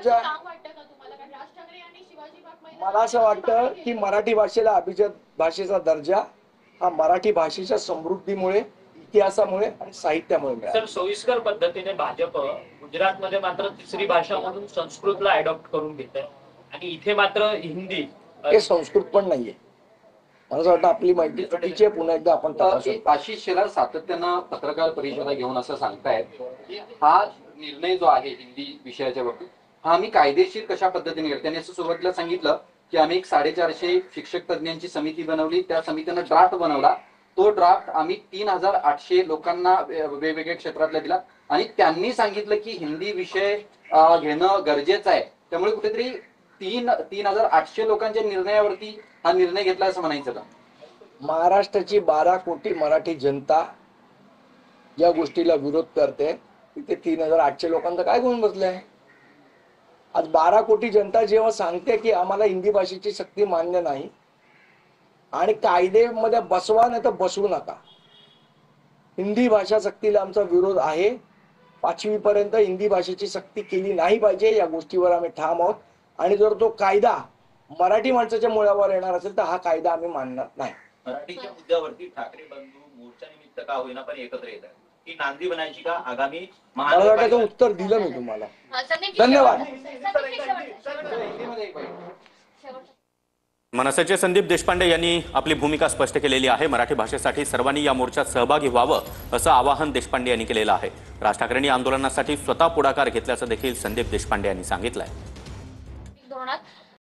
दर्जा, मला असं वाटतं की मराठी भाषेला अभिजात भाषेचा दर्जा हा मराठी भाषेच्या समृद्धीमुळे, इतिहासामुळे आणि साहित्यामुळे मिळाला। सर, सोयीस्कर पद्धतीने भाजप गुजरातमध्ये मात्र तिसरी भाषा म्हणून संस्कृतला अडॉप्ट करून घेते आणि इथे मात्र हिंदी, हे संस्कृत पण नाहीये। मला असं वाटतं आपली माहिती चुकीची आहे, पुन्हा एकदा आपण तपासू। आशिष शेलार सातत्यानं पत्रकार परिषदा घेऊन असं सांगतायत की हा निर्णय जो आहे हिंदी विषयाच्या बाबतीत हा आम्ही कायदेशीर कशा पद्धतीने घेतो। त्यांनी असं सुरुवातीला सांगितलं की आम्ही एक 450 शिक्षक तज्ञांची समिती बनवली, त्या समितीनं ड्राफ्ट बनवला, तो ड्राफ्ट आम्ही 3800 लोकांना वेगवेगळ्या क्षेत्रातल्या दिला आणि त्यांनी सांगितलं की हिंदी विषय घेणं गरजेचं आहे। त्यामुळे कुठेतरी 3800 लोकांच्या निर्णयावरती हा निर्णय घेतला असं म्हणायचं का? महाराष्ट्राची 12 कोटी मराठी जनता या गोष्टीला विरोध करते, तिथे 3800 लोकांचं काय घेऊन बसलंय? आज 12 कोटी जनता जेव्हा सांगते की आम्हाला हिंदी भाषेची सक्ती मान्य नाही आणि कायद्यामध्ये बसवा नाही तर बसवू नका, हिंदी भाषा सक्तीला आमचा विरोध आहे। 5वी पर्यंत हिंदी भाषेची सक्ती केली नाही पाहिजे, या गोष्टीवर आम्ही ठाम आहोत आणि जर तो कायदा मराठी माणसाच्या मुळावर येणार असेल तर हा कायदा आम्ही मानणार नाही। मराठीच्या मुद्द्यावरती ठाकरे बंधू मोर्चा निमित्त का होईना पण एकत्र येत आहेत, ही नांदी बनायची का आगामी महाराष्ट्राचं उत्तर दिलं मी तुम्हाला। धन्यवाद। मनसेचे संदीप देशपांडे यांनी आपली भूमिका स्पष्ट केलेली आहे। मराठी भाषेसाठी सर्वांनी या मोर्चात सहभागी व्हावं असं आवाहन देशपांडे यांनी केलेलं आहे। राज ठाकरेंनी आंदोलनासाठी स्वतः पुढाकार घेतल्याचं देखील संदीप देशपांडे यांनी सांगितलंय।